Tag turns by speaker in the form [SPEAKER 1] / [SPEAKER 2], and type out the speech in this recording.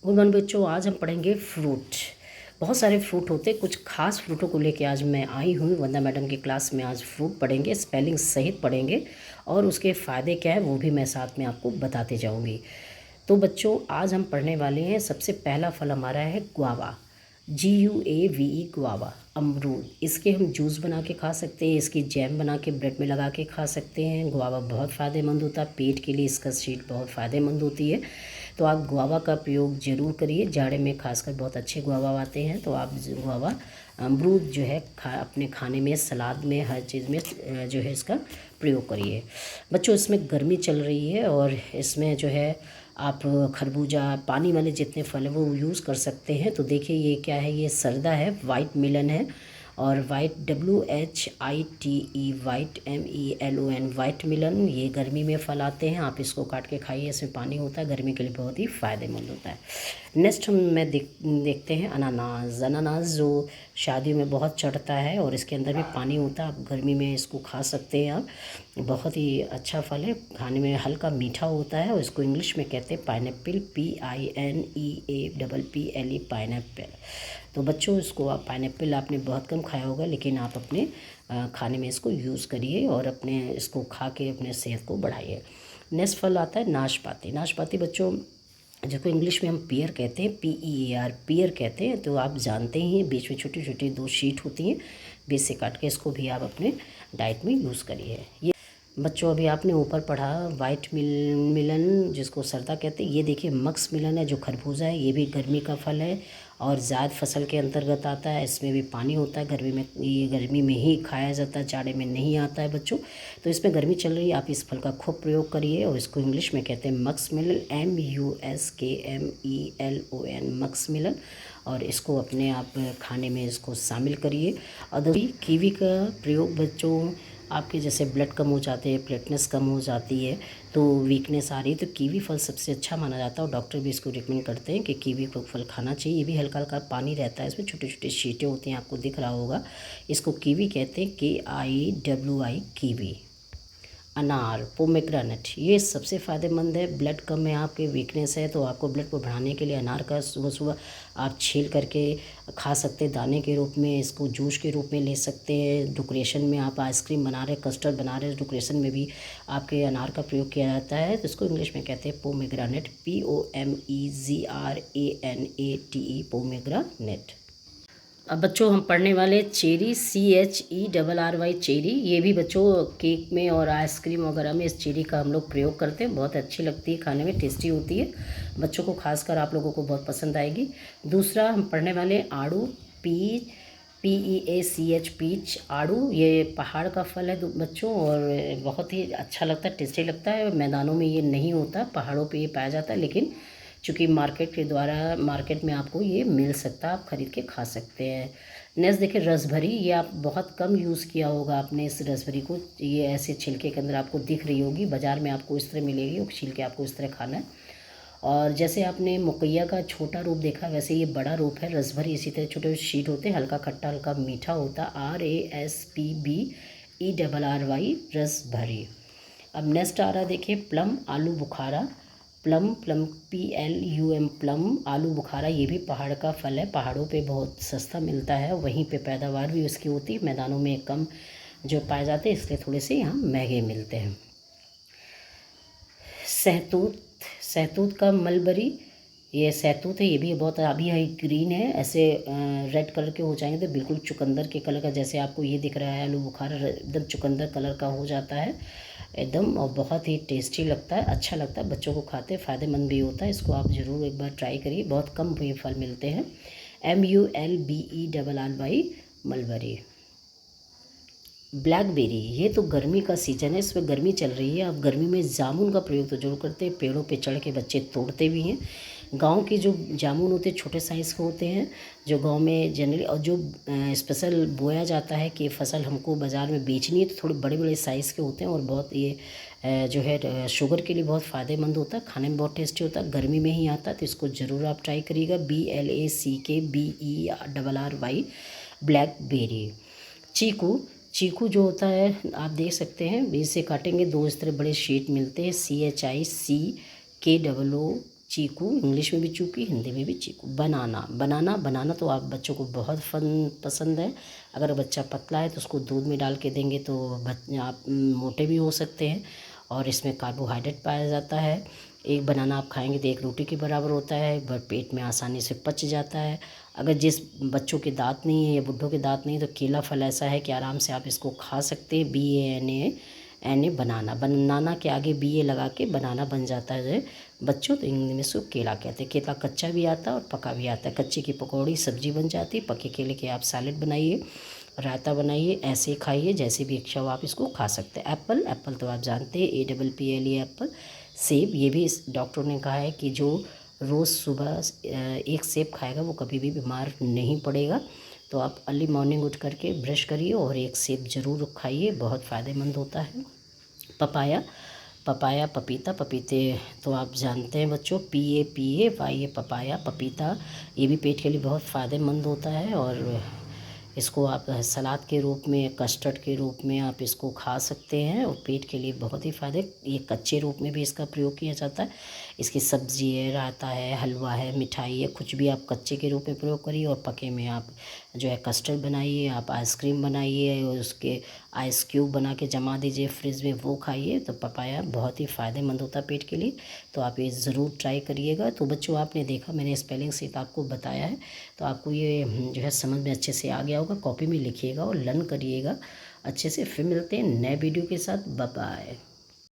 [SPEAKER 1] Good morning बच्चों, आज हम पढ़ेंगे फ्रूट। बहुत सारे फ्रूट होते हैं, कुछ खास फ्रूटों को लेके आज मैं आई हूँ वंदना मैडम की क्लास में। आज फ्रूट पढ़ेंगे, स्पेलिंग सहित पढ़ेंगे और उसके फ़ायदे क्या है वो भी मैं साथ में आपको बताते जाऊँगी। तो बच्चों, आज हम पढ़ने वाले हैं, सबसे पहला फल हमारा है गुआवा। GUAVE, गुआवा, अमरूद। इसके हम जूस बना के खा सकते हैं, इसकी जैम बना के ब्रेड में लगा के खा सकते हैं। गुआवा बहुत फ़ायदेमंद होता है, पेट के लिए इसका सीड बहुत फ़ायदेमंद होती है। तो आप गुआवा का प्रयोग ज़रूर करिए, जाड़े में खासकर बहुत अच्छे गुआवा आते हैं। तो आप गुआवा, अमरूद जो है अपने खाने में, सलाद में, हर चीज़ में जो है इसका प्रयोग करिए। बच्चों, इसमें गर्मी चल रही है और इसमें जो है आप खरबूजा, पानी वाले जितने फल हैं वो यूज़ कर सकते हैं। तो देखिए ये क्या है, ये सरदा है, वाइट मिलन है और white WHITE, white MELON, white melon. ये गर्मी में फल आते हैं, आप इसको काट के खाइए, इसमें पानी होता है, गर्मी के लिए बहुत ही फ़ायदेमंद होता है। नेक्स्ट हम देखते हैं अनानास। अनानास जो शादियों में बहुत चढ़ता है और इसके अंदर भी पानी होता है, आप गर्मी में इसको खा सकते हैं। आप बहुत ही अच्छा फल है, खाने में हल्का मीठा होता है और इसको इंग्लिश में कहते हैं पाइनएप्पल, PINEAPPLE, पाइनएप्पल। तो बच्चों, इसको आप पाइनएप्पल आपने बहुत कम खाया होगा, लेकिन आप अपने खाने में इसको यूज़ करिए और अपने इसको खा के अपने सेहत को बढ़ाइए। नेक्स्ट फल आता है नाशपाती। नाशपाती बच्चों, जिसको इंग्लिश में हम पियर कहते हैं, PEAR, पियर कहते हैं। तो आप जानते ही हैं, बीच में छोटी छोटी 2 शीट होती हैं, बीच से काट के इसको भी आप अपने डाइट में यूज़ करिए। ये बच्चों, अभी आपने ऊपर पढ़ा वाइट मिलन, जिसको सरदा कहते हैं। ये देखिए मक्स मिलन है जो खरबूजा है, ये भी गर्मी का फल है और ज़ायद फसल के अंतर्गत आता है। इसमें भी पानी होता है, गर्मी में ये गर्मी में ही खाया जाता है, जाड़े में नहीं आता है बच्चों। तो इसमें गर्मी चल रही है, आप इस फल का खूब प्रयोग करिए और इसको इंग्लिश में कहते हैं मक्स मिलन, MUSKMELON, मक्स मिलन। और इसको अपने आप खाने में इसको शामिल करिए। और कीवी का प्रयोग बच्चों, आपके जैसे ब्लड कम हो जाते हैं, प्लेटनेस कम हो जाती है, तो वीकनेस आ रही है, तो कीवी फल सबसे अच्छा माना जाता है और डॉक्टर भी इसको रिकमेंड करते हैं कि कीवी को फल खाना चाहिए। ये भी हल्का हल्का पानी रहता है, इसमें छोटे छोटे शीटें होती हैं, आपको दिख रहा होगा। इसको कीवी कहते हैं, KIWI, कीवी। अनार, पोमेग्रेनेट, ये सबसे फ़ायदेमंद है। ब्लड कम है, आपके वीकनेस है, तो आपको ब्लड को बढ़ाने के लिए अनार का सुबह सुबह आप छील करके खा सकते हैं, दाने के रूप में, इसको जूस के रूप में ले सकते हैं। डेकोरेशन में आप आइसक्रीम बना रहे, कस्टर्ड बना रहे, डेकोरेशन में भी आपके अनार का प्रयोग किया जाता है। तो इसको इंग्लिश में कहते हैं पोमेग्रेनेट, POMEGRANATE, पोमेग्रेनेट। अब बच्चों, हम पढ़ने वाले चेरी, CHERRY, चेरी। ये भी बच्चों केक में और आइसक्रीम वगैरह में इस चेरी का हम लोग प्रयोग करते हैं, बहुत अच्छी लगती है, खाने में टेस्टी होती है, बच्चों को खासकर आप लोगों को बहुत पसंद आएगी। दूसरा हम पढ़ने वाले आड़ू, PEACH, पीच, आड़ू। ये पहाड़ का फल है बच्चों और बहुत ही अच्छा लगता है, टेस्टी लगता है। मैदानों में ये नहीं होता, पहाड़ों पे ये पाया जाता है, लेकिन चूँकि मार्केट में आपको ये मिल सकता है, आप ख़रीद के खा सकते हैं। नेक्स्ट देखिए रसभरी। ये आप बहुत कम यूज़ किया होगा आपने इस रसभरी को, ये ऐसे छिलके के अंदर आपको दिख रही होगी, बाज़ार में आपको इस तरह मिलेगी और छिलके आपको इस तरह खाना है। और जैसे आपने मकैया का छोटा रूप देखा, वैसे ये बड़ा रूप है रसभरी। इसी तरह छोटे शीट होते हैं, हल्का खट्टा हल्का मीठा होता, RASPBERRY, रसभरी। अब नेक्स्ट आ रहा देखिए प्लम, आलू बुखारा। प्लम, PLUM, प्लम, आलू बुखारा। ये भी पहाड़ का फल है, पहाड़ों पे बहुत सस्ता मिलता है, वहीं पे पैदावार भी उसकी होती है, मैदानों में कम जो पाए जाते हैं, इसलिए थोड़े से यहाँ महंगे मिलते हैं। सहतूत, सहतूत का मलबरी। ये सहतूत है, ये भी बहुत अभी है, ग्रीन है, ऐसे रेड कलर के हो जाएंगे तो बिल्कुल चुकंदर के कलर का, जैसे आपको ये दिख रहा है आलू बुखारा, एकदम चुकंदर कलर का हो जाता है एकदम, और बहुत ही टेस्टी लगता है, अच्छा लगता है, बच्चों को खाते फ़ायदेमंद भी होता है। इसको आप ज़रूर एक बार ट्राई करिए, बहुत कम ये फल मिलते हैं। MULBERRY, mulberry. ब्लैकबेरी, ये तो गर्मी का सीज़न है, इसमें गर्मी चल रही है, अब गर्मी में जामुन का प्रयोग तो जरूर करते हैं, पेड़ों पे चढ़ के बच्चे तोड़ते भी हैं। गांव के जो जामुन होते हैं छोटे साइज़ के होते हैं, जो गांव में जनरली, और जो स्पेशल बोया जाता है कि फसल हमको बाज़ार में बेचनी है, तो थोड़े बड़े बड़े साइज़ के होते हैं और बहुत ये जो है शुगर के लिए बहुत फ़ायदेमंद होता है, खाने में बहुत टेस्टी होता है, गर्मी में ही आता है, तो इसको ज़रूर आप ट्राई करिएगा। BLACKBERRY, blackberry. चीकू, चीकू जो होता है आप देख सकते हैं, बीच से काटेंगे, 2 इस तरह बड़े शीट मिलते हैं, CHICKOO, चीकू, इंग्लिश में भी चूकी, हिंदी में भी चीकू। बनाना, बनाना, बनाना तो आप बच्चों को बहुत पसंद है। अगर बच्चा पतला है तो उसको दूध में डाल के देंगे तो आप मोटे भी हो सकते हैं, और इसमें कार्बोहाइड्रेट पाया जाता है। एक बनाना आप खाएंगे तो एक रोटी के बराबर होता है, बट पेट में आसानी से पच जाता है। अगर जिस बच्चों के दांत नहीं है या बुड्ढों के दांत नहीं है तो केला फल ऐसा है कि आराम से आप इसको खा सकते हैं। BANA बनाना, बनाना के आगे BA लगा के बनाना बन जाता है बच्चों, तो इंग्लिश में उसको केला कहते हैं। केला कच्चा भी आता है और पका भी आता है। कच्चे की पकौड़ी सब्जी बन जाती है, पके केले के आप सैलेड बनाइए, रायता बनाइए, ऐसे ही खाइए जैसे भी इच्छा हो आप इसको खा सकते हैं। एप्पल, एप्पल तो आप जानते हैं APPLE एप्पल। सेब, ये भी इस डॉक्टरों ने कहा है कि जो रोज़ सुबह एक सेब खाएगा वो कभी भी बीमार नहीं पड़ेगा। तो आप अर्ली मॉर्निंग उठ करके ब्रश करिए और एक सेब ज़रूर खाइए, बहुत फ़ायदेमंद होता है। पपाया, पपाया, पपीता, पपीते तो आप जानते हैं बच्चों, PAPAY, पपाया, पपीता, ये भी पेट के लिए बहुत फ़ायदेमंद होता है। और इसको आप सलाद के रूप में, कस्टर्ड के रूप में आप इसको खा सकते हैं, और पेट के लिए बहुत ही फ़ायदे। ये कच्चे रूप में भी इसका प्रयोग किया जाता है। इसकी सब्ज़ी है, रायता है, हलवा है, मिठाई है, कुछ भी आप कच्चे के रूप में प्रयोग करिए, और पके में आप जो है कस्टर्ड बनाइए, आप आइसक्रीम बनाइए और उसके आइस क्यूब बना के जमा दीजिए फ्रिज में, वो खाइए। तो पपाया बहुत ही फ़ायदेमंद होता है पेट के लिए, तो आप ये ज़रूर ट्राई करिएगा। तो बच्चों आपने देखा, मैंने स्पेलिंग सहित आपको बताया है, तो आपको ये जो है समझ में अच्छे से आ गया होगा। कॉपी में लिखिएगा और लर्न करिएगा अच्छे से। फिर मिलते हैं नए वीडियो के साथ। Bye bye.